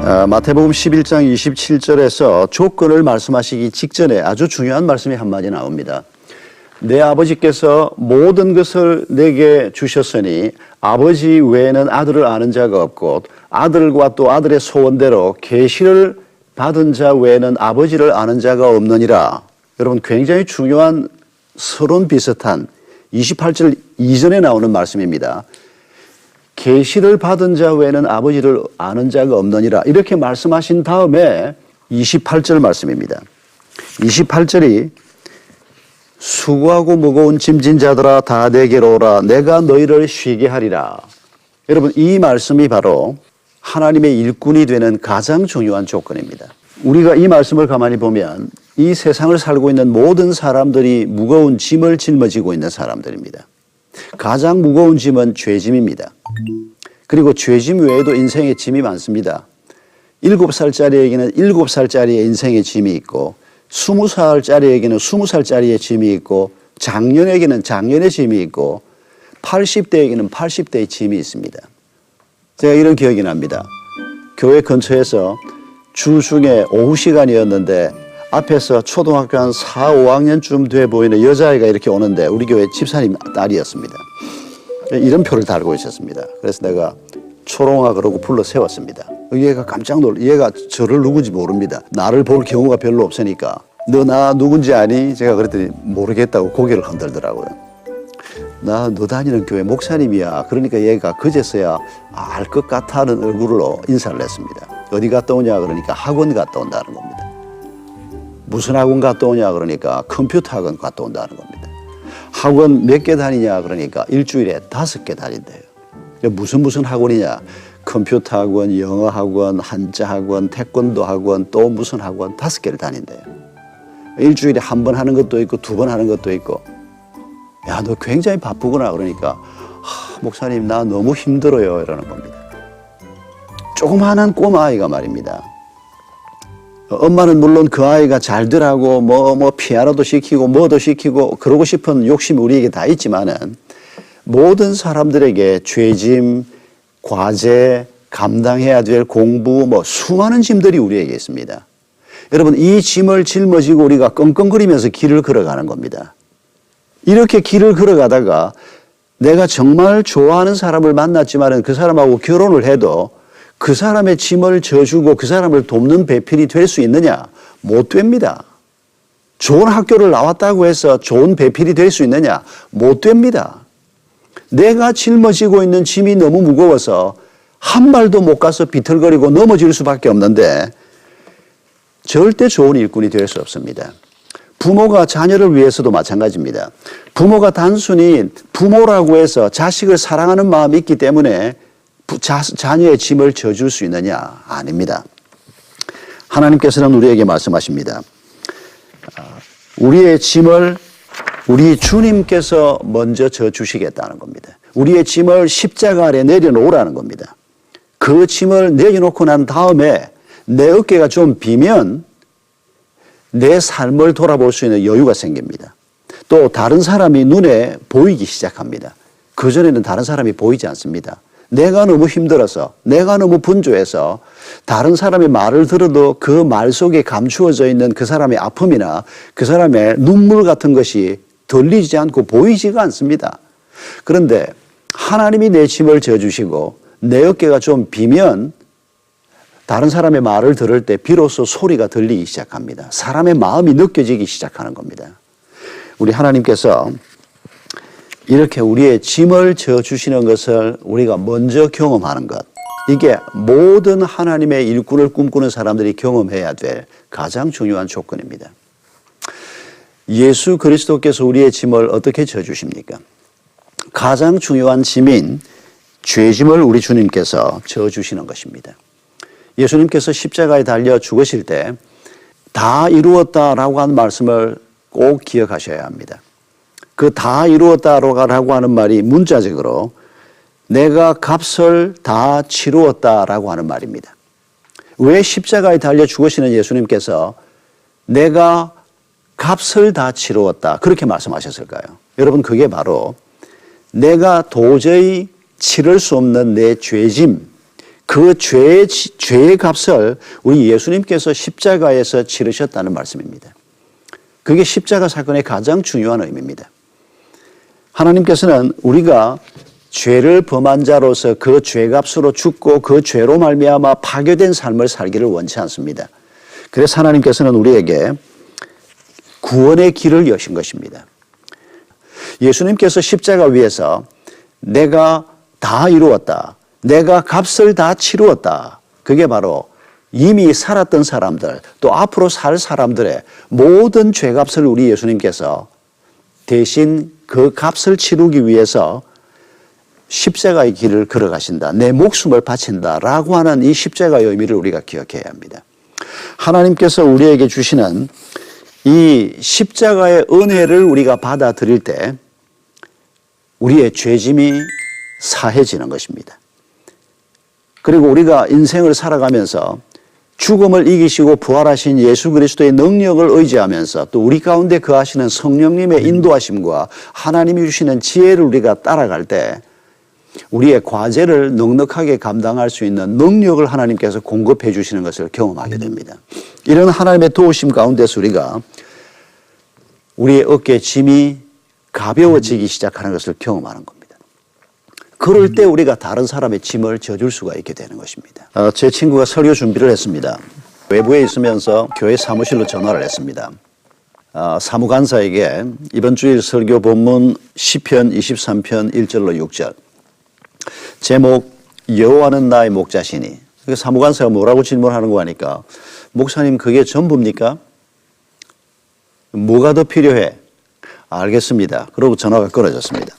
마태복음 11장 27절에서 조건을 말씀하시기 직전에 아주 중요한 말씀이 한마디 나옵니다. 내 아버지께서 모든 것을 내게 주셨으니 아버지 외에는 아들을 아는 자가 없고 아들과 또 아들의 소원대로 계시를 받은 자 외에는 아버지를 아는 자가 없느니라. 여러분, 굉장히 중요한 서론 비슷한 28절 이전에 나오는 말씀입니다. 계시를 받은 자 외에는 아버지를 아는 자가 없느니라. 이렇게 말씀하신 다음에 28절 말씀입니다. 28절이 수고하고 무거운 짐진 자들아 다 내게로 오라. 내가 너희를 쉬게 하리라. 여러분, 이 말씀이 바로 하나님의 일꾼이 되는 가장 중요한 조건입니다. 우리가 이 말씀을 가만히 보면 이 세상을 살고 있는 모든 사람들이 무거운 짐을 짊어지고 있는 사람들입니다. 가장 무거운 짐은 죄짐입니다. 그리고 죄짐 외에도 인생의 짐이 많습니다. 7살짜리에게는 7살짜리의 인생의 짐이 있고 20살짜리에게는 20살짜리의 짐이 있고 장년에게는 장년의 짐이 있고 80대에게는 80대의 짐이 있습니다. 제가 이런 기억이 납니다. 교회 근처에서 주 중에 오후 시간이었는데 앞에서 초등학교 한 4, 5학년쯤 돼 보이는 여자아이가 이렇게 오는데 우리 교회 집사님 딸이었습니다. 이름표를 달고 있었습니다. 그래서 내가 초롱아 그러고 불러 세웠습니다. 얘가 깜짝 놀라. 얘가 저를 누군지 모릅니다. 나를 볼 경우가 별로 없으니까 너 나 누군지 아니? 제가 그랬더니 모르겠다고 고개를 흔들더라고요. 나 너 다니는 교회 목사님이야. 그러니까 얘가 그제서야 알 것 같아 하는 얼굴로 인사를 했습니다. 어디 갔다 오냐 그러니까 학원 갔다 온다는 겁니다. 무슨 학원 갔다 오냐 그러니까 컴퓨터 학원 갔다 온다는 겁니다. 학원 몇 개 다니냐 그러니까 일주일에 5개 다닌대요. 무슨 학원이냐? 컴퓨터 학원, 영어 학원, 한자 학원, 태권도 학원, 또 무슨 학원 5개를 다닌대요. 일주일에 한 번 하는 것도 있고 2번 하는 것도 있고. 야, 너 굉장히 바쁘구나 그러니까 목사님 나 너무 힘들어요 이러는 겁니다. 조그마한 꼬마아이가 말입니다. 엄마는 물론 그 아이가 잘 되라고 뭐 피아노도 시키고 뭐도 시키고 그러고 싶은 욕심이 우리에게 다 있지만은 모든 사람들에게 죄짐, 과제, 감당해야 될 공부 수많은 짐들이 우리에게 있습니다. 여러분, 이 짐을 짊어지고 우리가 끙끙거리면서 길을 걸어가는 겁니다. 이렇게 길을 걸어가다가 내가 정말 좋아하는 사람을 만났지만은 그 사람하고 결혼을 해도 그 사람의 짐을 져주고 그 사람을 돕는 배필이 될 수 있느냐? 못 됩니다. 좋은 학교를 나왔다고 해서 좋은 배필이 될 수 있느냐? 못 됩니다. 내가 짊어지고 있는 짐이 너무 무거워서 한 발도 못 가서 비틀거리고 넘어질 수밖에 없는데 절대 좋은 일꾼이 될 수 없습니다. 부모가 자녀를 위해서도 마찬가지입니다. 부모가 단순히 부모라고 해서 자식을 사랑하는 마음이 있기 때문에 자녀의 짐을 져줄 수 있느냐? 아닙니다. 하나님께서는 우리에게 말씀하십니다. 우리의 짐을 우리 주님께서 먼저 져주시겠다는 겁니다. 우리의 짐을 십자가 아래 내려놓으라는 겁니다. 그 짐을 내려놓고 난 다음에 내 어깨가 좀 비면 내 삶을 돌아볼 수 있는 여유가 생깁니다. 또 다른 사람이 눈에 보이기 시작합니다. 그전에는 다른 사람이 보이지 않습니다. 내가 너무 힘들어서, 내가 너무 분주해서 다른 사람의 말을 들어도 그 말 속에 감추어져 있는 그 사람의 아픔이나 그 사람의 눈물 같은 것이 들리지 않고 보이지가 않습니다. 그런데 하나님이 내 짐을 져주시고 내 어깨가 좀 비면 다른 사람의 말을 들을 때 비로소 소리가 들리기 시작합니다. 사람의 마음이 느껴지기 시작하는 겁니다. 우리 하나님께서 이렇게 우리의 짐을 져주시는 것을 우리가 먼저 경험하는 것, 이게 모든 하나님의 일꾼을 꿈꾸는 사람들이 경험해야 될 가장 중요한 조건입니다. 예수 그리스도께서 우리의 짐을 어떻게 져주십니까? 가장 중요한 짐인 죄짐을 우리 주님께서 져주시는 것입니다. 예수님께서 십자가에 달려 죽으실 때 다 이루었다라고 한 말씀을 꼭 기억하셔야 합니다. 그 다 이루었다라고 하는 말이 문자적으로 내가 값을 다 치루었다라고 하는 말입니다. 왜 십자가에 달려 죽으시는 예수님께서 내가 값을 다 치루었다 그렇게 말씀하셨을까요? 여러분, 그게 바로 내가 도저히 치를 수 없는 내 죄짐, 그 죄의 값을 우리 예수님께서 십자가에서 치르셨다는 말씀입니다. 그게 십자가 사건의 가장 중요한 의미입니다. 하나님께서는 우리가 죄를 범한 자로서 그 죄값으로 죽고 그 죄로 말미암아 파괴된 삶을 살기를 원치 않습니다. 그래서 하나님께서는 우리에게 구원의 길을 여신 것입니다. 예수님께서 십자가 위에서 내가 다 이루었다. 내가 값을 다 치루었다. 그게 바로 이미 살았던 사람들 또 앞으로 살 사람들의 모든 죄값을 우리 예수님께서 대신 그 값을 치르기 위해서 십자가의 길을 걸어가신다. 내 목숨을 바친다라고 하는 이 십자가의 의미를 우리가 기억해야 합니다. 하나님께서 우리에게 주시는 이 십자가의 은혜를 우리가 받아들일 때 우리의 죄짐이 사해지는 것입니다. 그리고 우리가 인생을 살아가면서 죽음을 이기시고 부활하신 예수 그리스도의 능력을 의지하면서 또 우리 가운데 거하시는 성령님의 인도하심과 하나님이 주시는 지혜를 우리가 따라갈 때 우리의 과제를 넉넉하게 감당할 수 있는 능력을 하나님께서 공급해 주시는 것을 경험하게 됩니다. 이런 하나님의 도우심 가운데서 우리가 우리의 어깨에 짐이 가벼워지기 시작하는 것을 경험하는 겁니다. 그럴 때 우리가 다른 사람의 짐을 져줄 수가 있게 되는 것입니다. 제 친구가 설교 준비를 했습니다. 외부에 있으면서 교회 사무실로 전화를 했습니다. 사무관사에게 이번 주일 설교 본문 시편 23편 1절로 6절 제목 여호와는 나의 목자시니 사무관사가 뭐라고 질문하는 거 하니까 목사님 그게 전부입니까? 뭐가 더 필요해? 알겠습니다. 그러고 전화가 끊어졌습니다.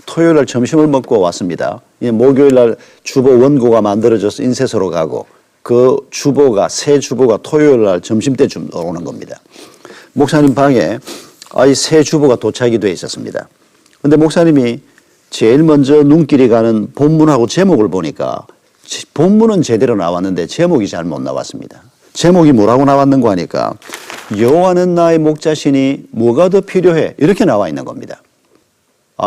토요일 날 점심을 먹고 왔습니다. 목요일 날 주보 원고가 만들어져서 인쇄소로 가고 그 주보가 새 주보가 토요일 날 점심때쯤 오는 겁니다. 목사님 방에 이 새 주보가 도착이 돼 있었습니다. 그런데 목사님이 제일 먼저 눈길이 가는 본문하고 제목을 보니까 본문은 제대로 나왔는데 제목이 잘 못 나왔습니다. 제목이 뭐라고 나왔는가 하니까 여호와는 나의 목자시니 뭐가 더 필요해? 이렇게 나와 있는 겁니다.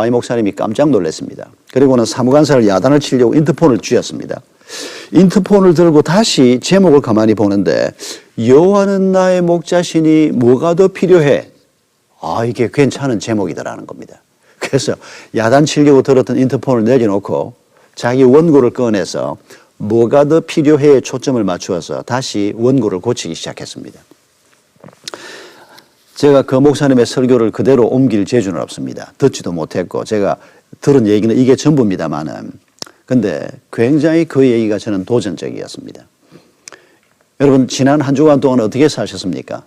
이 목사님이 깜짝 놀랐습니다. 그리고는 사무관사를 야단을 치려고 인터폰을 쥐었습니다. 인터폰을 들고 다시 제목을 가만히 보는데 여호와는 나의 목자시니 뭐가 더 필요해? 이게 괜찮은 제목이더라는 겁니다. 그래서 야단 치려고 들었던 인터폰을 내려놓고 자기 원고를 꺼내서 뭐가 더 필요해에 초점을 맞추어서 다시 원고를 고치기 시작했습니다. 제가 그 목사님의 설교를 그대로 옮길 재주는 없습니다. 듣지도 못했고 제가 들은 얘기는 이게 전부입니다만은 근데 굉장히 그 얘기가 저는 도전적이었습니다. 여러분 지난 한 주간 동안 어떻게 사셨습니까?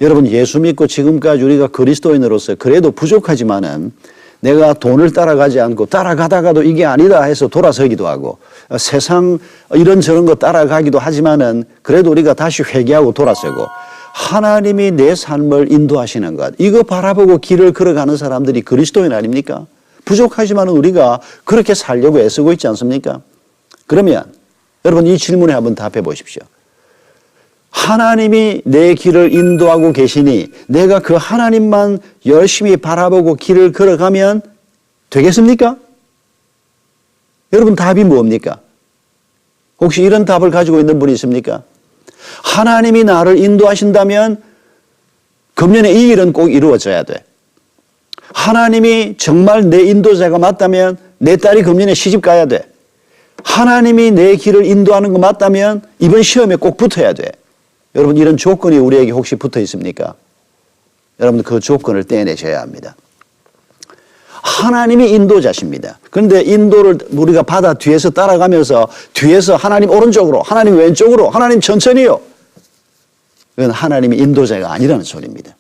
여러분 예수 믿고 지금까지 우리가 그리스도인으로서 그래도 부족하지만은 내가 돈을 따라가지 않고 따라가다가도 이게 아니다 해서 돌아서기도 하고 세상 이런저런 거 따라가기도 하지만은 그래도 우리가 다시 회개하고 돌아서고 하나님이 내 삶을 인도하시는 것 이거 바라보고 길을 걸어가는 사람들이 그리스도인 아닙니까? 부족하지만 우리가 그렇게 살려고 애쓰고 있지 않습니까? 그러면 여러분 이 질문에 한번 답해 보십시오. 하나님이 내 길을 인도하고 계시니 내가 그 하나님만 열심히 바라보고 길을 걸어가면 되겠습니까? 여러분 답이 뭡니까? 혹시 이런 답을 가지고 있는 분이 있습니까? 하나님이 나를 인도하신다면 금년에 이 일은 꼭 이루어져야 돼. 하나님이 정말 내 인도자가 맞다면 내 딸이 금년에 시집 가야 돼. 하나님이 내 길을 인도하는 거 맞다면 이번 시험에 꼭 붙어야 돼. 여러분 이런 조건이 우리에게 혹시 붙어 있습니까? 여러분 그 조건을 떼내셔야 합니다. 하나님이 인도자십니다. 그런데 인도를 우리가 받아 뒤에서 따라가면서 뒤에서 하나님 오른쪽으로 하나님 왼쪽으로 하나님 천천히요. 이건 하나님이 인도자가 아니라는 소리입니다.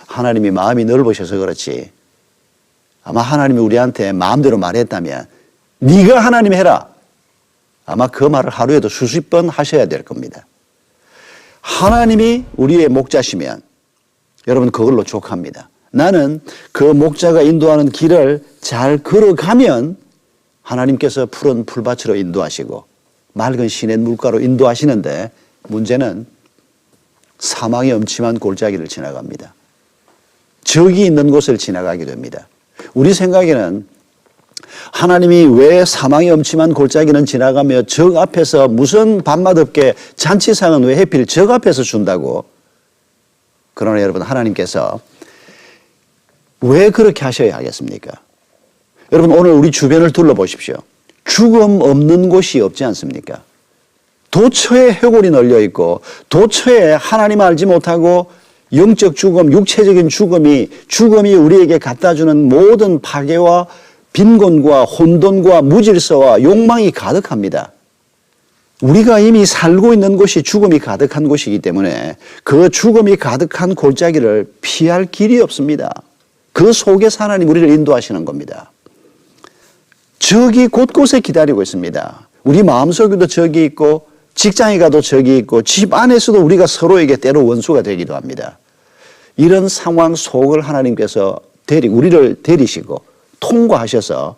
하나님이 마음이 넓으셔서 그렇지 아마 하나님이 우리한테 마음대로 말했다면 네가 하나님 해라. 아마 그 말을 하루에도 수십 번 하셔야 될 겁니다. 하나님이 우리의 목자시면 여러분 그걸로 족합니다. 나는 그 목자가 인도하는 길을 잘 걸어가면 하나님께서 푸른 풀밭으로 인도하시고 맑은 시냇 물가로 인도하시는데 문제는 사망의 엄침한 골짜기를 지나갑니다. 적이 있는 곳을 지나가게 됩니다. 우리 생각에는 하나님이 왜 사망의 엄침한 골짜기는 지나가며 적 앞에서 무슨 밤낮 없게 잔치상은 왜 하필 적 앞에서 준다고? 그러나 여러분, 하나님께서 왜 그렇게 하셔야 하겠습니까? 여러분, 오늘 우리 주변을 둘러보십시오. 죽음 없는 곳이 없지 않습니까? 도처에 해골이 널려 있고 도처에 하나님 알지 못하고 영적 죽음, 육체적인 죽음이 우리에게 갖다 주는 모든 파괴와 빈곤과 혼돈과 무질서와 욕망이 가득합니다. 우리가 이미 살고 있는 곳이 죽음이 가득한 곳이기 때문에 그 죽음이 가득한 골짜기를 피할 길이 없습니다. 그 속에서 하나님 우리를 인도하시는 겁니다. 적이 곳곳에 기다리고 있습니다. 우리 마음속에도 적이 있고 직장에 가도 적이 있고 집 안에서도 우리가 서로에게 때로 원수가 되기도 합니다. 이런 상황 속을 하나님께서 우리를 데리시고 통과하셔서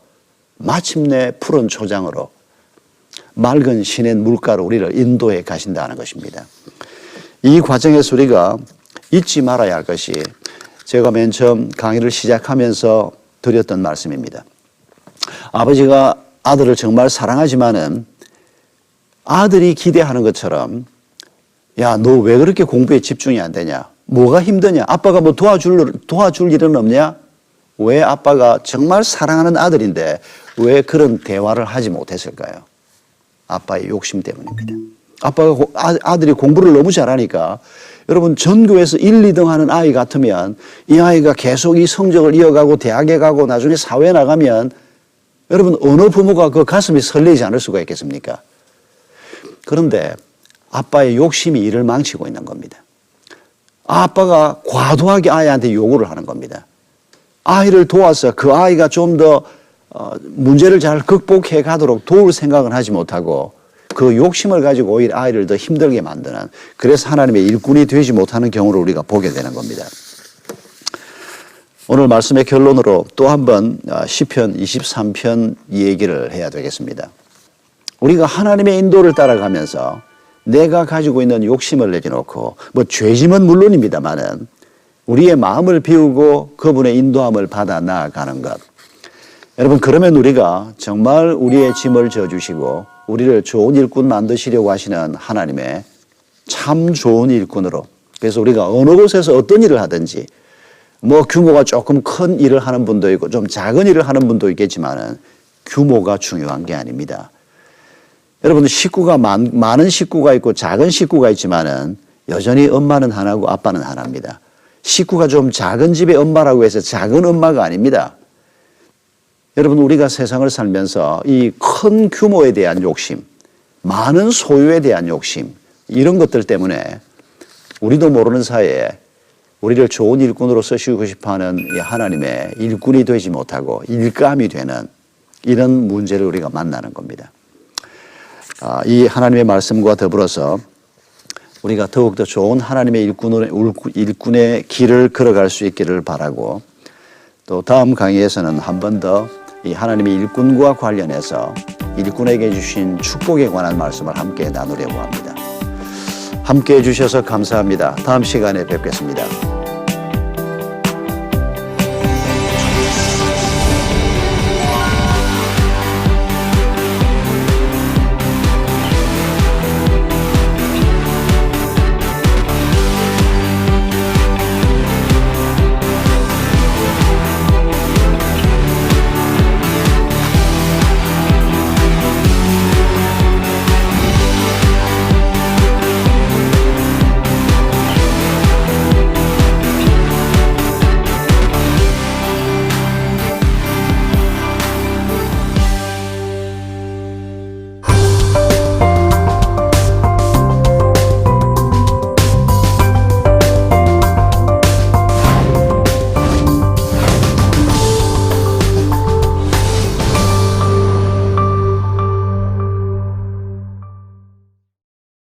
마침내 푸른 초장으로 맑은 시냇 물가로 우리를 인도해 가신다는 것입니다. 이 과정에서 우리가 잊지 말아야 할 것이 제가 맨 처음 강의를 시작하면서 드렸던 말씀입니다. 아버지가 아들을 정말 사랑하지만은 아들이 기대하는 것처럼 야, 너 왜 그렇게 공부에 집중이 안 되냐? 뭐가 힘드냐? 아빠가 뭐 도와줄 일은 없냐? 왜 아빠가 정말 사랑하는 아들인데 왜 그런 대화를 하지 못했을까요? 아빠의 욕심 때문입니다. 아들이 공부를 너무 잘하니까 여러분, 전교에서 1, 2등 하는 아이 같으면 이 아이가 계속 이 성적을 이어가고 대학에 가고 나중에 사회에 나가면 여러분, 어느 부모가 그 가슴이 설레지 않을 수가 있겠습니까? 그런데 아빠의 욕심이 이를 망치고 있는 겁니다. 아빠가 과도하게 아이한테 요구를 하는 겁니다. 아이를 도와서 그 아이가 좀 더 문제를 잘 극복해 가도록 도울 생각은 하지 못하고 그 욕심을 가지고 오히려 아이를 더 힘들게 만드는, 그래서 하나님의 일꾼이 되지 못하는 경우를 우리가 보게 되는 겁니다. 오늘 말씀의 결론으로 또 한 번 시편 23편 얘기를 해야 되겠습니다. 우리가 하나님의 인도를 따라가면서 내가 가지고 있는 욕심을 내려놓고 죄짐은 물론입니다만은 우리의 마음을 비우고 그분의 인도함을 받아 나아가는 것. 여러분, 그러면 우리가 정말 우리의 짐을 져주시고 우리를 좋은 일꾼 만드시려고 하시는 하나님의 참 좋은 일꾼으로, 그래서 우리가 어느 곳에서 어떤 일을 하든지 규모가 조금 큰 일을 하는 분도 있고 좀 작은 일을 하는 분도 있겠지만은 규모가 중요한 게 아닙니다. 여러분, 식구가 많은 식구가 있고 작은 식구가 있지만은 여전히 엄마는 하나고 아빠는 하나입니다. 식구가 좀 작은 집의 엄마라고 해서 작은 엄마가 아닙니다. 여러분, 우리가 세상을 살면서 이 큰 규모에 대한 욕심, 많은 소유에 대한 욕심, 이런 것들 때문에 우리도 모르는 사이에 우리를 좋은 일꾼으로 쓰시고 싶어하는 이 하나님의 일꾼이 되지 못하고 일감이 되는 이런 문제를 우리가 만나는 겁니다. 이 하나님의 말씀과 더불어서 우리가 더욱더 좋은 하나님의 일꾼의 길을 걸어갈 수 있기를 바라고, 또 다음 강의에서는 한 번 더 이 하나님의 일꾼과 관련해서 일꾼에게 주신 축복에 관한 말씀을 함께 나누려고 합니다. 함께 해주셔서 감사합니다. 다음 시간에 뵙겠습니다.